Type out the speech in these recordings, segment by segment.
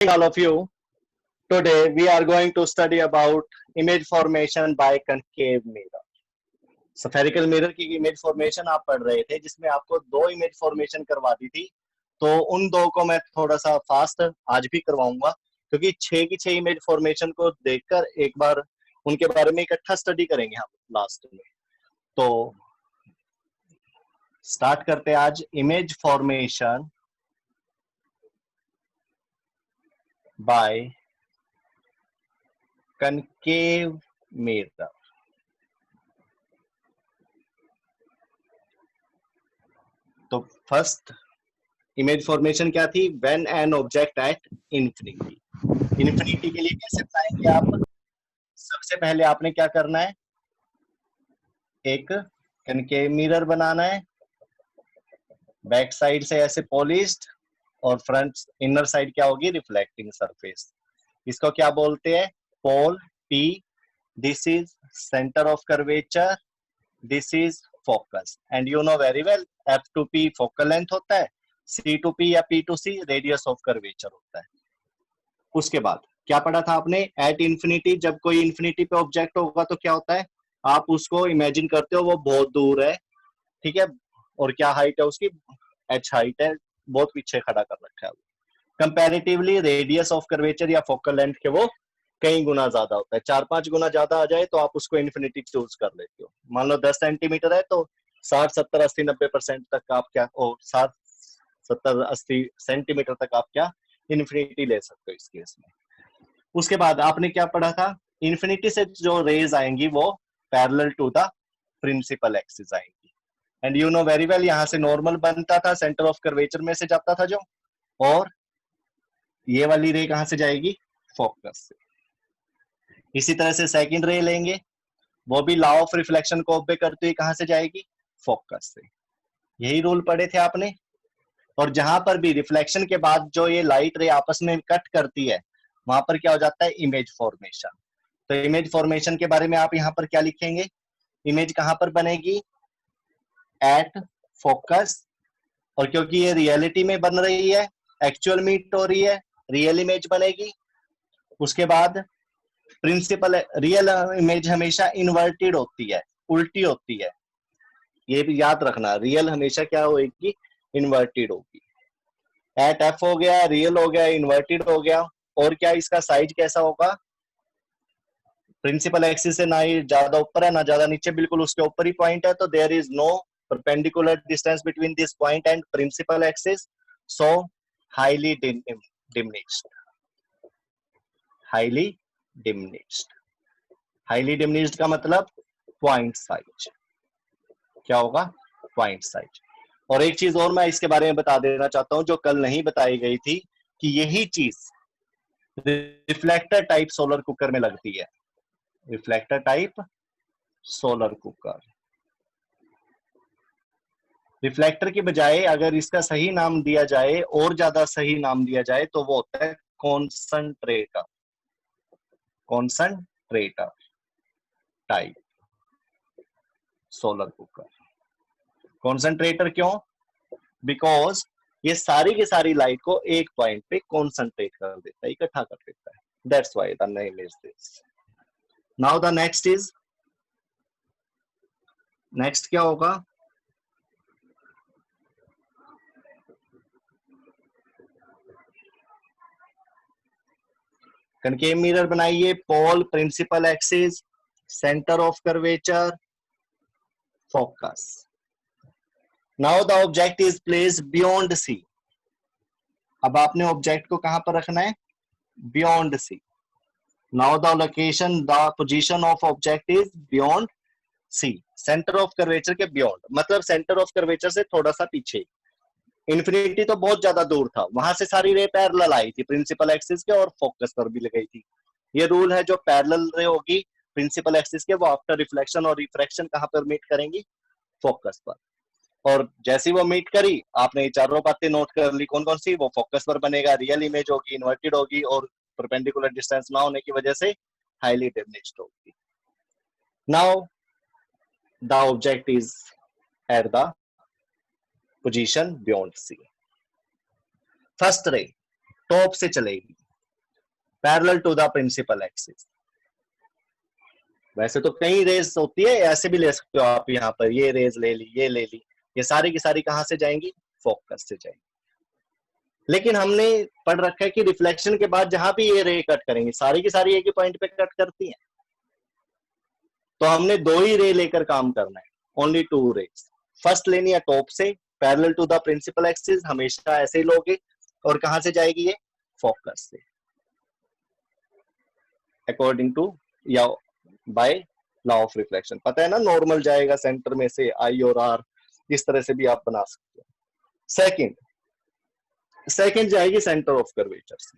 All of you. Today we are going to study about image formation by concave mirror. Spherical mirror की image formation आप पढ़ रहे थे जिसमें आपको दो इमेज फॉर्मेशन करवा दी थी, तो उन दो को मैं थोड़ा सा फास्ट आज भी करवाऊंगा क्योंकि 6 की 6 इमेज फॉर्मेशन को देखकर एक बार उनके बारे में इकट्ठा स्टडी करेंगे हम लास्ट में। तो स्टार्ट करते हैं आज image formation by concave mirror. तो फर्स्ट इमेज फॉर्मेशन क्या थी? When an object at infinity. Infinity के लिए कैसे बनाएंगे आप? सबसे पहले आपने क्या करना है, एक कनकेव मिरर बनाना है, बैक साइड से ऐसे पॉलिश्ड और फ्रंट इनर साइड क्या होगी? Reflecting surface. इसको क्या बोलते हैं? पोल P. This is center of curvature. This is focus. And you know very well F to P focal length होता है, C to P या P to C radius of curvature होता है। उसके बाद क्या पढ़ा था आपने? एट इंफिनिटी, जब कोई इंफिनिटी पे ऑब्जेक्ट होगा तो क्या होता है? आप उसको इमेजिन करते हो वो बहुत दूर है, ठीक है, और क्या हाइट है उसकी? h हाइट है, बहुत पीछे खड़ा कर रखा है। कंपैरेटिवली रेडियस ऑफ कर्वेचर या फोकल लेंथ के वो कई गुना ज्यादा होता है, 4-5 गुना ज्यादा आ जाए तो आप उसको इन्फिनिटी चूज कर लेते हो। मान लो 10 सेंटीमीटर है तो 60, 70, 80, 90% तक आप क्या, 60, 70, 80 सेंटीमीटर तक आप क्या इन्फिनिटी ले सकते हो इस केस में। उसके बाद आपने क्या पढ़ा था? इन्फिनिटी से जो रेज आएंगी वो parallel to the principal axis आएंगी। And you know very well यहाँ से नॉर्मल बनता था, सेंटर ऑफ कर्वेचर में से जाता था जो, और ये वाली रे कहां से जाएगी? फोकस से। इसी तरह से सेकंड रे लेंगे, वो भी लॉ ऑफ रिफ्लेक्शन को ओबे करते हुए कहां से जाएगी? फोकस से। यही रूल पढ़े थे आपने। और जहां पर भी रिफ्लेक्शन के बाद जो ये लाइट रे आपस में कट करती है वहां पर क्या हो जाता है? Image formation. तो इमेज फॉर्मेशन के बारे में आप यहाँ पर क्या लिखेंगे? इमेज कहां पर बनेगी? At focus. और क्योंकि ये रियलिटी में बन रही है, एक्चुअल मीट हो रही है, रियल इमेज बनेगी। उसके बाद प्रिंसिपल रियल इमेज हमेशा इन्वर्टेड होती है, उल्टी होती है, ये भी याद रखना। रियल हमेशा क्या होगी? इन्वर्टेड होगी। एट एफ हो गया, रियल हो गया, इन्वर्टेड हो गया। और क्या इसका साइज कैसा होगा? प्रिंसिपल एक्सिस से ना ही ज्यादा ऊपर है ना ज्यादा नीचे, बिल्कुल उसके ऊपर ही पॉइंट है, तो there is no perpendicular distance between this point and principal axis, so highly diminished. Highly diminished. Highly diminished का मतलब पॉइंट साइज। क्या होगा? Point size. और एक चीज और मैं इसके बारे में बता देना चाहता हूं जो कल नहीं बताई गई थी, कि यही चीज रिफ्लेक्टर टाइप सोलर कुकर में लगती है। Reflector type solar cooker. Reflector की बजाय अगर इसका सही नाम दिया जाए, और ज्यादा सही नाम दिया जाए, तो वो होता है concentrator. Concentrator type solar cooker. Concentrator क्यों? बिकॉज ये सारी की सारी लाइट को एक पॉइंट पे कॉन्संट्रेट कर देता है, इकट्ठा कर देता है। That's why the name is this. Now the next is, next क्या होगा? कनकेव मिरर बनाइए, pole, principal axis, centre of curvature, focus. Now the object is placed beyond C. अब आपने ऑब्जेक्ट को कहां पर रखना है? Beyond C. Now the location, the position of object is beyond C. Centre of curvature के beyond मतलब centre of curvature से थोड़ा सा पीछे। इन्फिनिटी तो बहुत ज्यादा दूर था, वहां से सारी रे पैरेलल आई थी प्रिंसिपल एक्सिस के, और फोकस पर भी लगाई थी। ये रूल है, जो पैरेलल रे होगी प्रिंसिपल एक्सिस के, वो आफ्टर रिफ्लेक्शन और रिफ्रैक्शन कहां पर मीट करेंगी? फोकस पर। और जैसी वो मीट करी, आपने ये चारों बातें नोट कर ली। कौन कौन सी? वो फोकस पर बनेगा, रियल इमेज होगी, इन्वर्टेड होगी, और परपेंडिकुलर डिस्टेंस ना होने की वजह से हाईली डिमिनिश्ड होगी। Now the object is at the position beyond C. First ray top से चलेगी, parallel to the principal axis. वैसे तो कई रेज होती है, ऐसे भी ले सकते हो आप, यहाँ पर ये रेज ले ली, ये ले ली, ये सारी की सारी कहां से जाएंगी, फोकस से जाएंगी। लेकिन हमने पढ़ रखा है कि रिफ्लेक्शन के बाद जहां भी ये रे कट करेंगी, सारी की सारी एक ही पॉइंट पे कट करती हैं, तो हमने दो ही रे लेकर काम करना है, ओनली टू रेज। फर्स्ट लेनी है टॉप से, parallel to the principal axis, हमेशा ऐसे ही लोगे, और कहां से जाएगी ये, फोकस से, अकॉर्डिंग टू या बाय लॉ ऑफ रिफ्लेक्शन। पता है ना, नॉर्मल जाएगा सेंटर में से आई और आर, इस तरह से भी आप बना सकते हो। सेकंड जाएगी सेंटर ऑफ कर्वेचर से,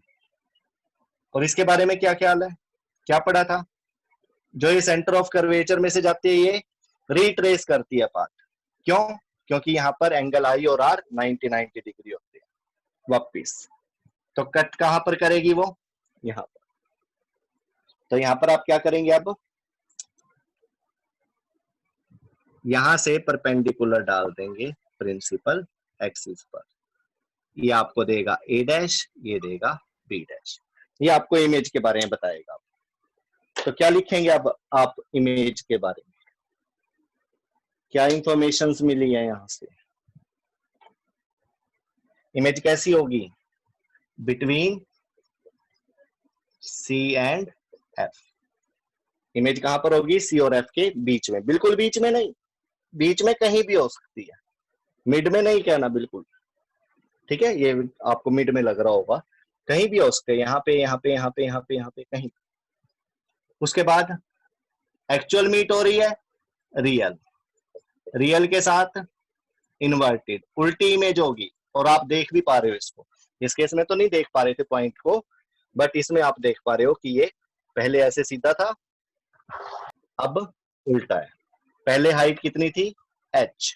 और इसके बारे में क्या ख्याल है, क्या पढ़ा था, जो ये सेंटर ऑफ कर्वेचर में से जाती है ये रिट्रेस करती है पाथ। क्यों, क्योंकि यहाँ पर एंगल आई और आर 90 डिग्री होते हैं वापिस, तो कट कहां पर करेगी वो, यहाँ पर। तो यहाँ पर आप क्या करेंगे, अब यहां से परपेंडिकुलर डाल देंगे प्रिंसिपल एक्सिस पर, ये आपको देगा ए डैश, ये देगा बी डैश, ये आपको इमेज के बारे में बताएगा। तो क्या लिखेंगे अब आप इमेज के बारे में, क्या इंफॉर्मेशंस मिली है यहां से, इमेज कैसी होगी, between C and F. Image कहां पर होगी, सी और एफ के बीच में, बिल्कुल बीच में नहीं, बीच में कहीं भी हो सकती है, मिड में नहीं कहना बिल्कुल, ठीक है, ये आपको मिड में लग रहा होगा, कहीं भी हो सकते हैं, यहाँ पे यहाँ पे यहाँ पे यहाँ पे यहाँ पे कहीं। उसके बाद एक्चुअल मीट हो रही है रियल, रियल के साथ इन्वर्टेड, उल्टी इमेज होगी, और आप देख भी पा रहे हो इसको, इस केस में तो नहीं देख पा रहे थे पॉइंट को, बट इसमें आप देख पा रहे हो कि ये पहले ऐसे सीधा था, अब उल्टा है। पहले हाइट कितनी थी, h,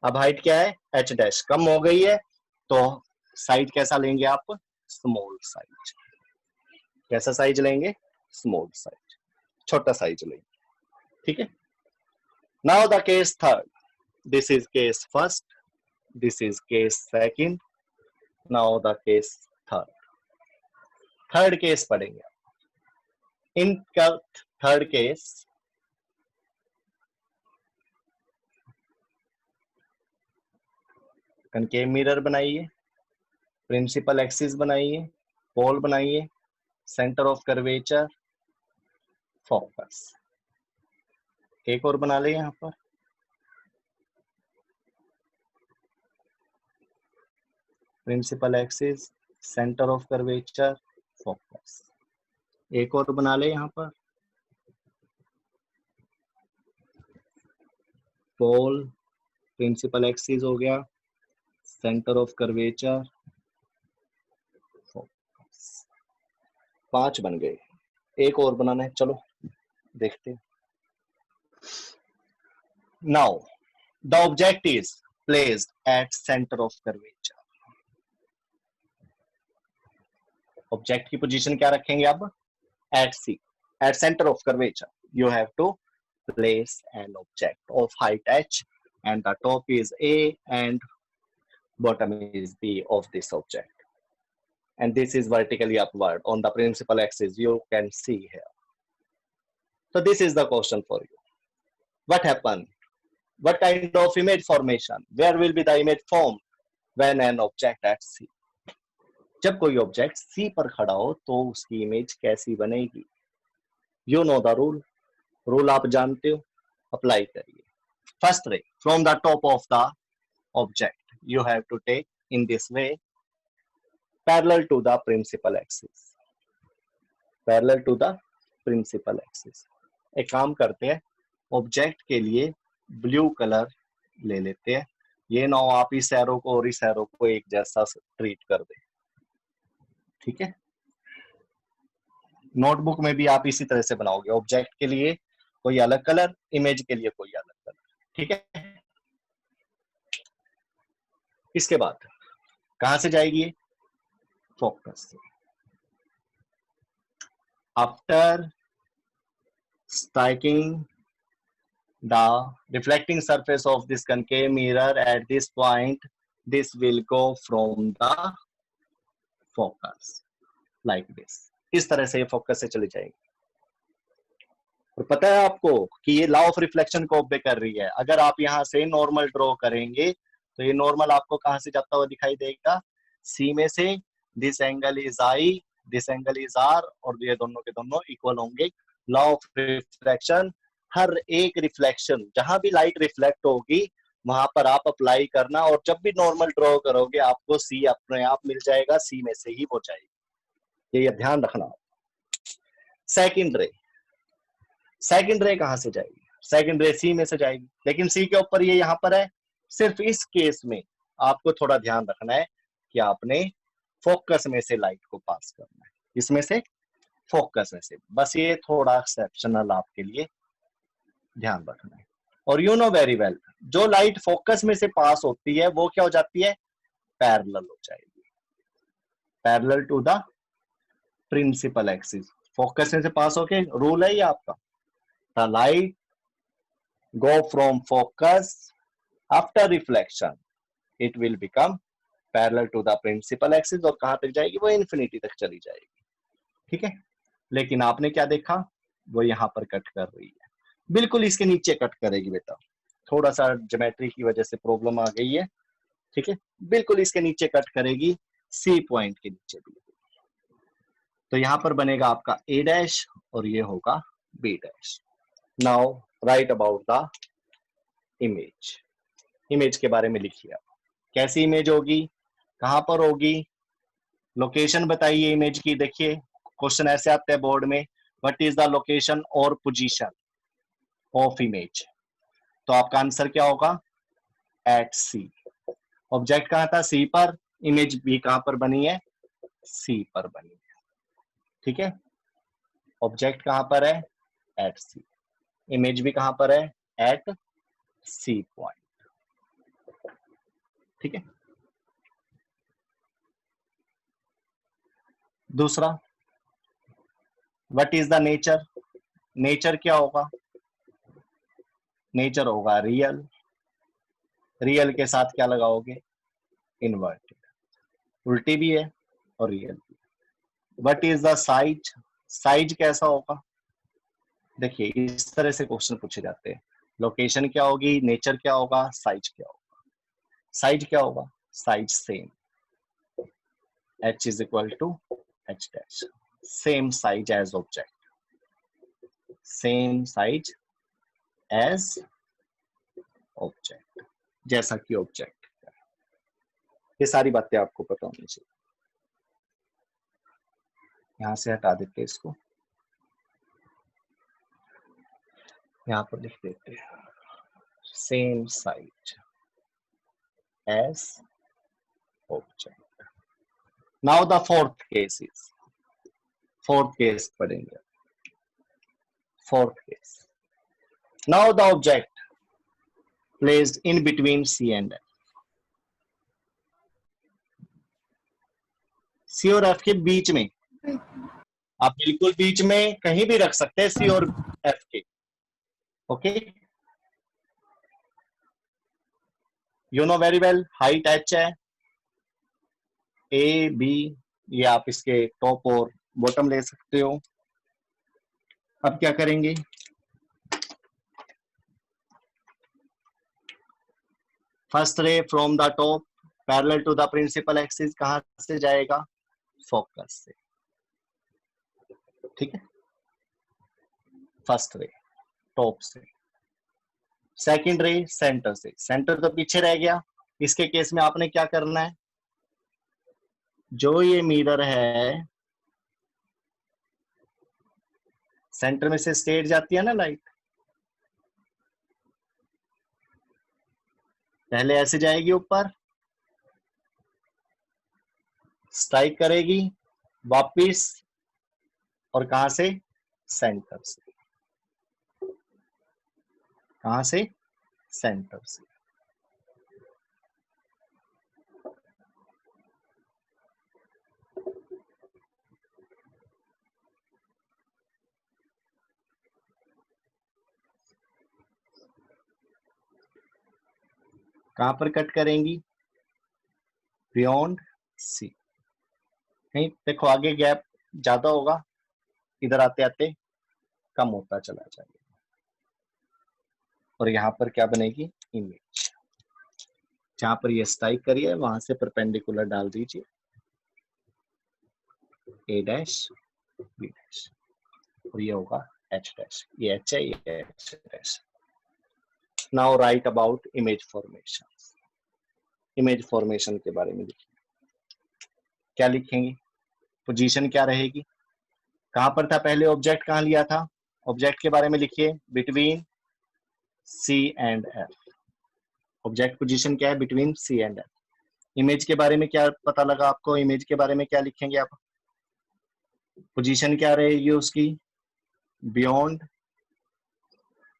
अब हाइट क्या है, h डैश, कम हो गई है, तो साइज कैसा लेंगे आप, स्मॉल साइज। कैसा साइज लेंगे, स्मॉल साइज, छोटा साइज लेंगे, ठीक है। Now the case third, this is case first, this is case second, now the case third. Third case पढ़ेंगे, in third case concave mirror बनाइए, प्रिंसिपल एक्सिस बनाइए, pole बनाइए, सेंटर ऑफ कर्वेचर, फोकस। एक और बना ले यहां पर, principal axis, centre of curvature, focus. एक और बना ले यहां पर, पोल, प्रिंसिपल एक्सिस हो गया, सेंटर ऑफ कर्वेचर, फोकस। 5 बन गए, एक और बनाना है, चलो देखते हैं। Now the object is placed at centre of curvature. Object की पोजीशन क्या रखेंगे अब, at C, at centre of curvature you have to place an object of height h, and the top is a and bottom is b of this object, and this is vertically upward on the principal axis, you can see here. So this is the question for you, what happened, what kind of image formation, where will be the image formed when an object at c, जब कोई object C पर खड़ा हो तो उसकी image कैसी बनेगी। You know the rule, rule आप जानते हो, अप्लाई करिए। First ray from the top of the object you have to take in this way parallel to the principal axis, parallel to the principal axis. एक काम करते हैं, object के लिए ब्लू कलर ले लेते हैं, ये ना हो आप इस एरो को और इस एरो को एक जैसा ट्रीट कर दे, ठीक है। नोटबुक में भी आप इसी तरह से बनाओगे, ऑब्जेक्ट के लिए कोई अलग कलर, इमेज के लिए कोई अलग कलर, ठीक है। इसके बाद कहां से जाएगी ये, फोकस से। After striking the reflecting surface of this concave mirror at this point, this will go from the focus, like this. इस तरह से ये फोकस से चली जाएगी। और पता है आपको कि ये लॉ ऑफ रिफ्लेक्शन को ओबे कर रही है। अगर आप यहाँ से नॉर्मल ड्रॉ करेंगे तो ये नॉर्मल आपको कहां से जाता हुआ दिखाई देगा, सी में से। This angle is i, this angle is r, और ये दोनों के दोनों इक्वल होंगे। लॉ ऑफ रिफ्लेक्शन, हर एक रिफ्लेक्शन जहां भी लाइट रिफ्लेक्ट होगी वहां पर आप अप्लाई करना, और जब भी नॉर्मल ड्रॉ करोगे आपको सी अपने आप मिल जाएगा, सी में से ही वो जाएगी। ये ध्यान रखना। सेकंड रे, सेकंड रे कहां से जाएगी, सेकंड रे सी में से जाएगी, लेकिन सी के ऊपर ये यहां पर है। सिर्फ इस केस में आपको थोड़ा ध्यान रखना है कि आपने फोकस में से लाइट को पास करना है, इसमें से फोकस में से, बस ये थोड़ा एक्सेप्शनल आपके लिए ध्यान रखना है। और यू नो वेरी वेल, जो लाइट फोकस में से पास होती है वो क्या हो जाती है, पैरेलल हो जाएगी, parallel to the principal axis. Focus में से पास होके, रूल है ये आपका, the light go from focus after reflection it will become parallel to the principal axis, और कहां तक जाएगी, वो इन्फिनिटी तक चली जाएगी। ठीक है, लेकिन आपने क्या देखा, वो यहां पर कट कर रही है, बिल्कुल इसके नीचे कट करेगी बेटा, थोड़ा सा ज्योमेट्री की वजह से प्रॉब्लम आ गई है। ठीक है, बिल्कुल इसके नीचे कट करेगी, सी पॉइंट के नीचे भी। तो यहां पर बनेगा आपका ए डैश और ये होगा B dash. Now write about the image, image के बारे में लिखिए आप, कैसी इमेज होगी, कहां पर होगी, लोकेशन बताइए इमेज की। देखिए क्वेश्चन ऐसे आते हैं बोर्ड में, व्हाट इज द लोकेशन और पोजीशन ऑफ इमेज, तो आपका आंसर क्या होगा, एट सी। ऑब्जेक्ट कहां था, सी पर, इमेज भी कहां पर बनी है, सी पर बनी है। ठीक है, ऑब्जेक्ट कहां पर है, एट सी, इमेज भी कहां पर है, एट सी पॉइंट। ठीक है, दूसरा, what is the nature, nature क्या होगा, नेचर होगा रियल, रियल के साथ क्या लगाओगे, इन्वर्टेड, उल्टी भी है और रियल भी। What is the size, size कैसा होगा, देखिए इस तरह से क्वेश्चन पूछे जाते हैं, लोकेशन क्या होगी, नेचर क्या होगा, साइज क्या होगा, साइज क्या होगा, size same, h is equal to h dash, same size as object, same size as object, जैसा कि ऑब्जेक्ट। ये सारी बातें आपको पता होनी चाहिए। यहां से हटा देते हैं इसको, यहां पर लिख देते हैं same size as object. Now the fourth case is, fourth case पढ़ेंगे, fourth case, now the object placed in between C and F, C और F के बीच में, आप बिल्कुल बीच में कहीं भी रख सकते हैं C और F के। Okay, you know very well, height h है, A B, ये आप इसके टॉप और बॉटम ले सकते हो। अब क्या करेंगे, first ray from the top parallel to the principal axis, कहां से जाएगा, फोकस से। ठीक है, फर्स्ट रे टॉप से, सेकंड रे सेंटर से, सेंटर तो पीछे रह गया। इसके केस में आपने क्या करना है, जो ये मिरर है सेंटर में से स्ट्रेट जाती है ना लाइट, पहले ऐसे जाएगी ऊपर, स्ट्राइक करेगी वापिस, और कहां से, सेंटर से, कहां से, सेंटर से। कहां पर कट करेंगी, बियॉन्ड सी। नहीं देखो आगे गैप ज्यादा होगा, इधर आते आते कम होता चला जाएगा, और यहाँ पर क्या बनेगी, इमेज। जहां पर ये स्ट्राइक करिए वहां से परपेंडिकुलर डाल दीजिए, ए डैश बी डैश, और ये होगा एच डैश, ये एच है, ये H dash. Now write about image formation. Image formation के बारे में लिखिए। क्या लिखेंगे, पोजीशन क्या रहेगी, कहां पर था पहले ऑब्जेक्ट, कहां लिया था, ऑब्जेक्ट के बारे में लिखिए, between C and F. Object position क्या है, between C and F. Image के बारे में क्या पता लगा आपको, इमेज के बारे में क्या लिखेंगे आप, पोजीशन क्या रहेगी उसकी, बियॉन्ड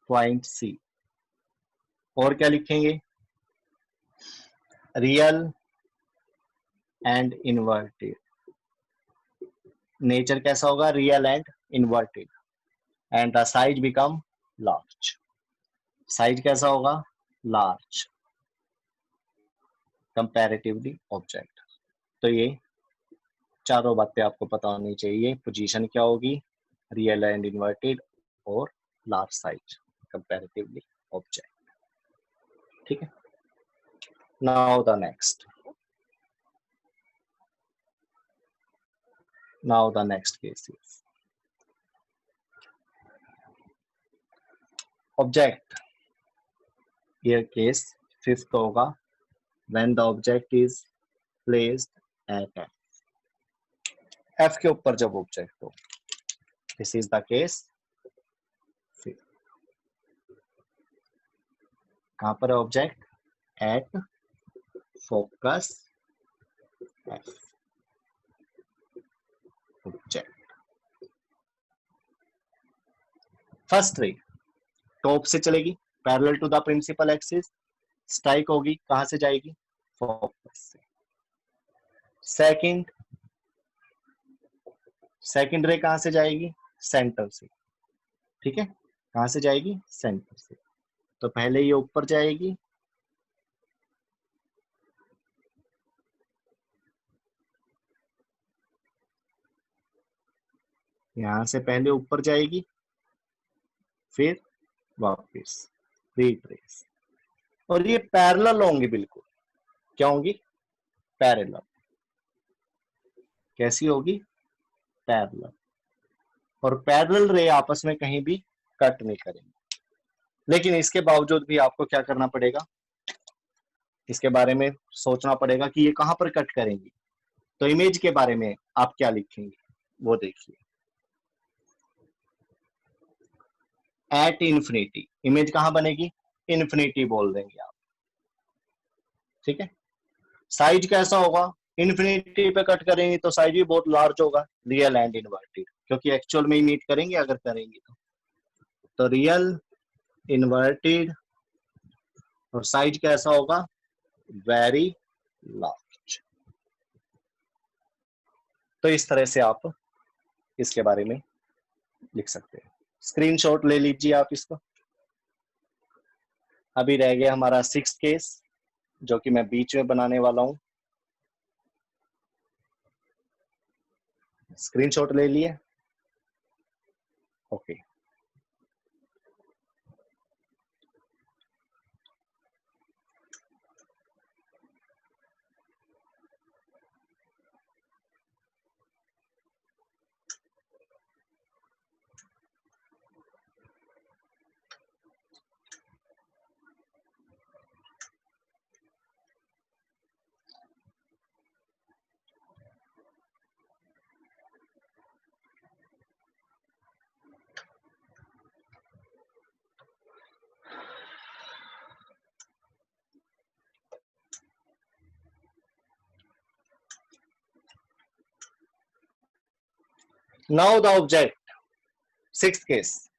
पॉइंट सी। और क्या लिखेंगे, रियल एंड इन्वर्टेड। नेचर कैसा होगा, real and inverted, and the size become large. Size कैसा होगा, लार्ज, कंपैरेटिवली ऑब्जेक्ट। तो ये चारों बातें आपको पता होनी चाहिए, पोजीशन क्या होगी, रियल एंड इन्वर्टेड, और लार्ज साइज, कंपैरेटिवली ऑब्जेक्ट। ठीक है, now the next, now the next case is object. ये केस फिफ्थ होगा, when the object is placed at f। f के ऊपर जब ऑब्जेक्ट हो, दिस इज द केस। कहां पर है object, at focus F, object. First ray top से चलेगी, parallel to the principal axis, strike होगी, कहां से जाएगी, फोकस से। सेकंड, सेकंड रे कहां से जाएगी, सेंटर से। ठीक है, कहां से जाएगी, सेंटर से। तो पहले ये ऊपर जाएगी, यहां से पहले ऊपर जाएगी, फिर वापस रिट्रेस, और ये पैरेलल होंगी बिल्कुल। क्या होंगी, पैरेलल। कैसी होगी, पैरेलल। और पैरेलल रे आपस में कहीं भी कट नहीं करेंगे, लेकिन इसके बावजूद भी आपको क्या करना पड़ेगा, इसके बारे में सोचना पड़ेगा कि ये कहां पर कट करेंगी। तो इमेज के बारे में आप क्या लिखेंगे वो देखिए, एट इन्फिनिटी। इमेज कहां बनेगी, इन्फिनिटी बोल देंगे आप। ठीक है, साइज कैसा होगा, इन्फिनिटी पे कट करेंगे तो साइज भी बहुत लार्ज होगा, रियल एंड इन्वर्टेड, क्योंकि एक्चुअल में ही मीट करेंगे अगर करेंगे तो रियल, इन्वर्टेड, और साइज कैसा होगा, वेरी लार्ज। तो इस तरह से आप इसके बारे में लिख सकते हैं। स्क्रीनशॉट ले लीजिए आप इसको। अभी रह गया हमारा सिक्स्थ केस, जो कि मैं बीच में बनाने वाला हूं। स्क्रीनशॉट ले लिए, okay. Now the object, sixth case.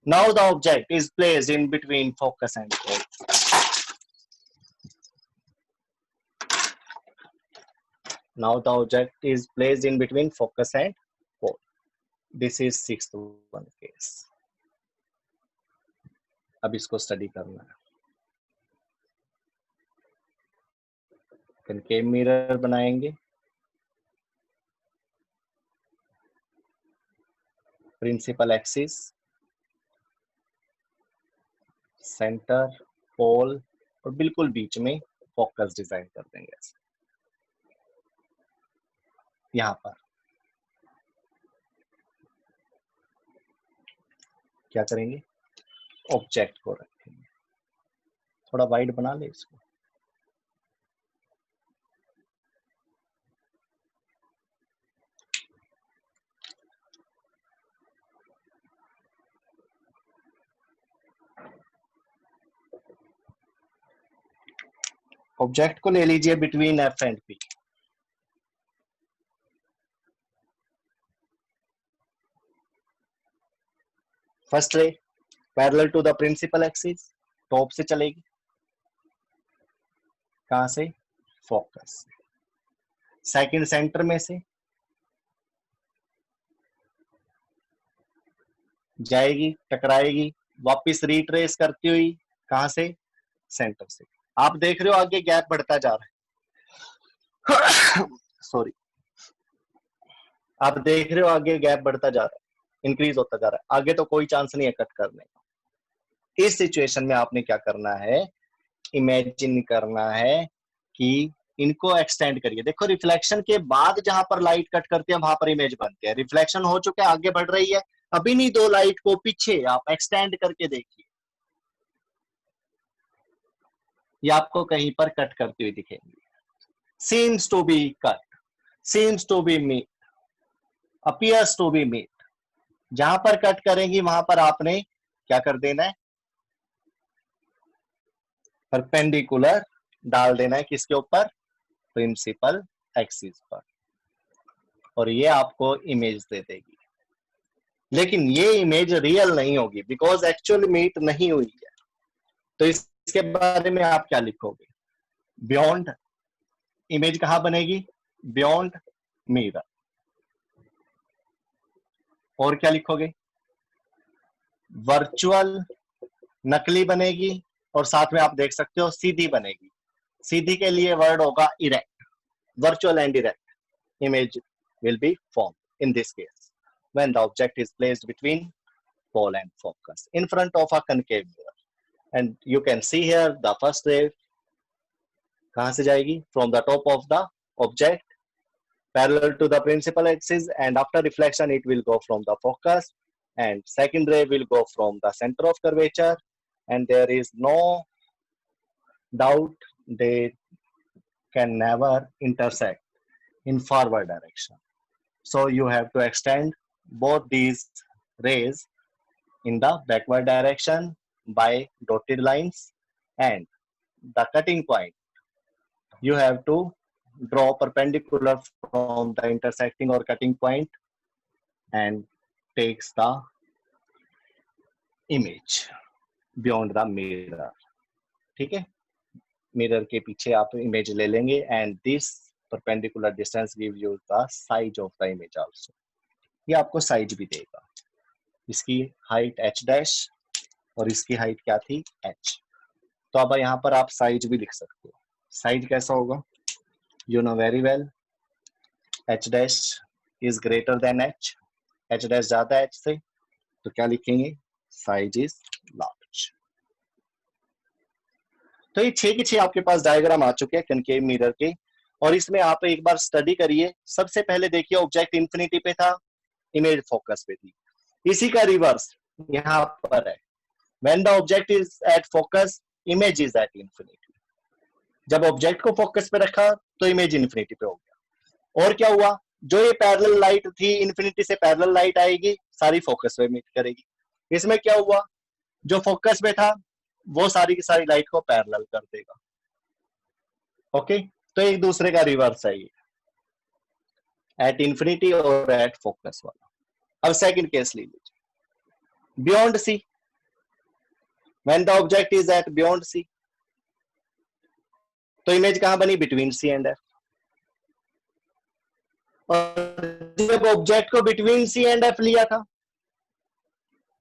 Now the object is placed in between focus and pole. Now the object is placed in between focus and pole. This is sixth one case. अब इसको study करना है। Concave mirror बनाएंगे, principal axis, centre, पोल और बिल्कुल बीच में focus design कर देंगे ऐसे। यहां पर क्या करेंगे, ऑब्जेक्ट को रखेंगे, थोड़ा वाइड बना ले इसको। ऑब्जेक्ट को ले लीजिए between F and P. First ray parallel to the principal axis, top से चलेगी, कहां से, फोकस से। सेकंड सेंटर में से जाएगी, टकराएगी, वापस रिट्रेस करती हुई कहां से, सेंटर से। आप देख रहे हो आगे गैप बढ़ता जा रहा है सॉरी, आप देख रहे हो आगे गैप बढ़ता जा रहा है, इंक्रीज होता जा रहा है, आगे तो कोई चांस नहीं है कट करने का। इस सिचुएशन में आपने क्या करना है, इमेजिन करना है कि इनको एक्सटेंड करिए। देखो रिफ्लेक्शन के बाद जहां पर लाइट कट करती है वहां पर इमेज बनती है, रिफ्लेक्शन हो चुका है, आगे बढ़ रही है, अभी नहीं, दो लाइट को पीछे आप एक्सटेंड करके देखिए, ये आपको कहीं पर कट करती हुई दिखेंगी। Seems to be cut, seems to be meet, appears to be meet. जहां पर कट करेंगी वहां पर आपने क्या कर देना है, परपेंडिकुलर डाल देना है, किसके ऊपर, प्रिंसिपल एक्सिस पर, और ये आपको इमेज दे देगी। लेकिन ये इमेज रियल नहीं होगी बिकॉज एक्चुअल मीट नहीं हुई है। तो इसके बारे में आप क्या लिखोगे, बियॉन्ड, इमेज कहां बनेगी, बियॉन्ड मिरर। और क्या लिखोगे, वर्चुअल, नकली बनेगी, और साथ में आप देख सकते हो सीधी बनेगी। सीधी के लिए वर्ड होगा erect, virtual and erect image will be formed in this case when the object is placed between pole and focus in front of a concave mirror. And you can see here the first ray कहां से जाएगी, from the top of the object parallel to the principal axis, and after reflection it will go from the focus, and second ray will go from the center of curvature, and there is no doubt they can never intersect in forward direction. So you have to extend both these rays in the backward direction by dotted lines, and the cutting point you have to draw perpendicular from the intersecting or cutting point and takes the image beyond the mirror. ठीक है, mirror के पीछे आप image ले लेंगे, and this perpendicular distance give you the size of the image also. ये आपको size भी देगा, इसकी हाइट h डैश और इसकी हाइट क्या थी, h। तो अब यहाँ पर आप साइज भी लिख सकते हो। साइज कैसा होगा, you know very well, h dash is greater than h, h dash ज्यादा है h से, तो क्या लिखेंगे, साइज इज लार्ज। तो ये 6 के 6 आपके पास डायग्राम आ चुके हैं कनकेव मिरर के, और इसमें आप एक बार स्टडी करिए। सबसे पहले देखिए ऑब्जेक्ट इंफिनिटी पे था, इमेज फोकस पे थी। इसी का रिवर्स यहाँ पर है, when the object is at focus image is at infinity. जब ऑब्जेक्ट को फोकस पे रखा तो इमेज इंफिनिटी पे हो गया। और क्या हुआ, जो ये पैरेलल लाइट थी, इंफिनिटी से पैरेलल लाइट आएगी, सारी फोकस पे मीट करेगी। इसमें क्या हुआ, जो फोकस पे था वो सारी की सारी लाइट को पैरेलल कर देगा। ओके, तो एक दूसरे का रिवर्स है ये, एट इंफिनिटी और एट फोकस वाला। अब सेकंड केस ले लीजिए, beyond C, when the object is at beyond C, तो इमेज कहां बनी, बिटवीन सी एंड एफ। और जब ऑब्जेक्ट को बिटवीन सी एंड एफ लिया था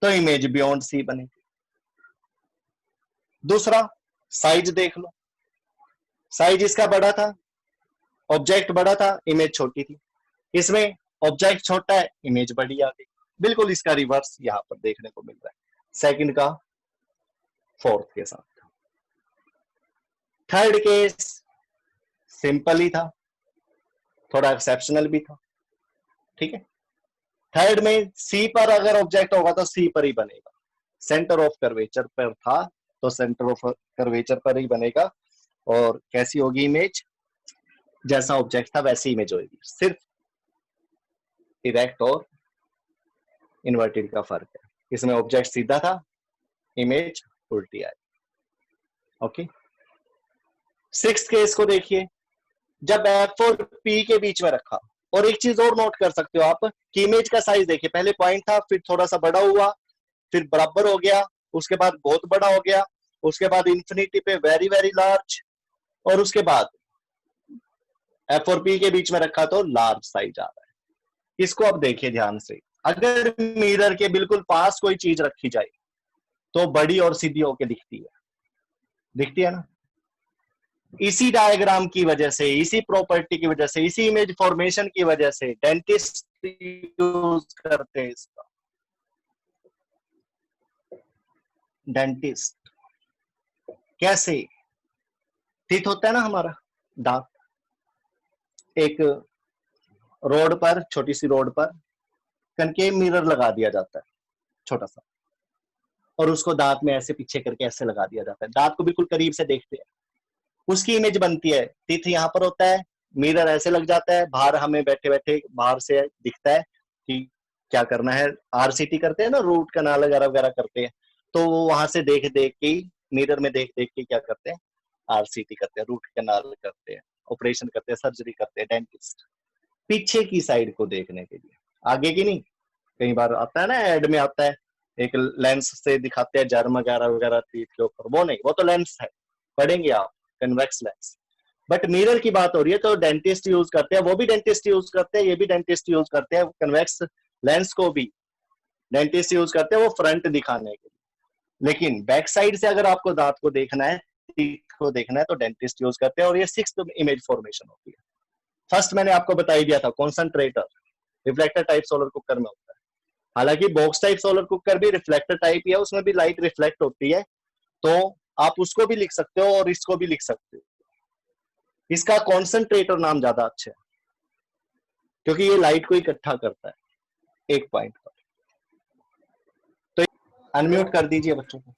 तो इमेज बियॉन्ड सी बनेगी। दूसरा साइज देख लो, साइज इसका बड़ा था, ऑब्जेक्ट बड़ा था, इमेज छोटी थी। इसमें ऑब्जेक्ट छोटा है, इमेज बड़ी आ गई। बिल्कुल इसका रिवर्स यहाँ पर देखने को मिल रहा है, सेकंड का फोर्थ के साथ। थर्ड केस सिंपल ही था, थोड़ा एक्सेप्शनल भी था, ठीक है। थर्ड में सी पर अगर ऑब्जेक्ट होगा तो सी पर ही बनेगा, सेंटर ऑफ कर्वेचर पर था तो सेंटर ऑफ कर्वेचर पर ही बनेगा, और कैसी होगी इमेज, जैसा ऑब्जेक्ट था वैसी इमेज होगी, सिर्फ इरेक्ट और इन्वर्टेड का फर्क है। इसमें ऑब्जेक्ट सीधा था, इमेज उल्टी आई। ओके, सिक्स्थ केस को देखिए, जब एफ और पी के बीच में रखा, और एक चीज और नोट कर सकते हो आप कि इमेज का साइज देखिए, पहले पॉइंट था, फिर थोड़ा सा बड़ा हुआ, फिर बराबर हो गया, उसके बाद बहुत बड़ा हो गया, उसके बाद इंफिनिटी पे वेरी वेरी लार्ज, और उसके बाद एफ और पी के बीच में रखा तो लार्ज साइज आ रहा है। इसको अब देखिए ध्यान से, अगर मिरर के बिल्कुल पास कोई चीज रखी जाए तो बड़ी और सीधी होके दिखती है ना। इसी डायग्राम की वजह से, इसी प्रॉपर्टी की वजह से, इसी इमेज फॉर्मेशन की वजह से डेंटिस्ट यूज करते हैं इसका। डेंटिस्ट कैसे, टीथ होता है ना हमारा दांत, एक रोड पर, छोटी सी रोड पर कनकेव मिरर लगा दिया जाता है छोटा सा, और उसको दांत में ऐसे पीछे करके ऐसे लगा दिया जाता है, दांत को बिल्कुल करीब से देखते हैं, उसकी इमेज बनती है। टीथ यहाँ पर होता है, मिरर ऐसे लग जाता है, बाहर हमें बैठे बैठे बाहर से दिखता है कि क्या करना है, आरसीटी करते हैं ना, रूट कनाल वगैरह वगैरह करते हैं, तो वो वहां से देख देख के, मिरर में देख देख के क्या करते हैं, आरसीटी करते हैं, रूट कनाल करते हैं, ऑपरेशन करते हैं, सर्जरी करते हैं डेंटिस्ट, पीछे की साइड को देखने के लिए, आगे की नहीं। कई बार आता है ना, एड में आता है, एक लेंस से दिखाते हैं जर्म वगैरह वगैरह टीथ के ऊपर, वो नहीं, वो तो लेंस है, पढ़ेंगे आप, कन्वेक्स लेंस। बट मिरर की बात हो रही है तो डेंटिस्ट यूज करते हैं, वो भी डेंटिस्ट यूज करते हैं, ये भी डेंटिस्ट यूज करते हैं, कन्वेक्स लेंस को भी डेंटिस्ट यूज करते हैं, वो फ्रंट दिखाने के लिए। लेकिन बैक साइड से अगर आपको दांत को देखना है, टीथ को देखना है, तो डेंटिस्ट यूज करते हैं, और ये सिक्स्थ इमेज फॉर्मेशन होती है। फर्स्ट मैंने आपको बता ही दिया था, concentrator reflector type solar cooker में होता है, हालांकि बॉक्स टाइप सोलर कुकर भी रिफ्लेक्टर टाइप ही है, उसमें भी लाइट रिफ्लेक्ट होती है, तो आप उसको भी लिख सकते हो और इसको भी लिख सकते हो। इसका कॉन्सेंट्रेटर नाम ज्यादा अच्छा है, क्योंकि ये लाइट को इकट्ठा करता है एक पॉइंट पर। तो अनम्यूट कर दीजिए बच्चों को।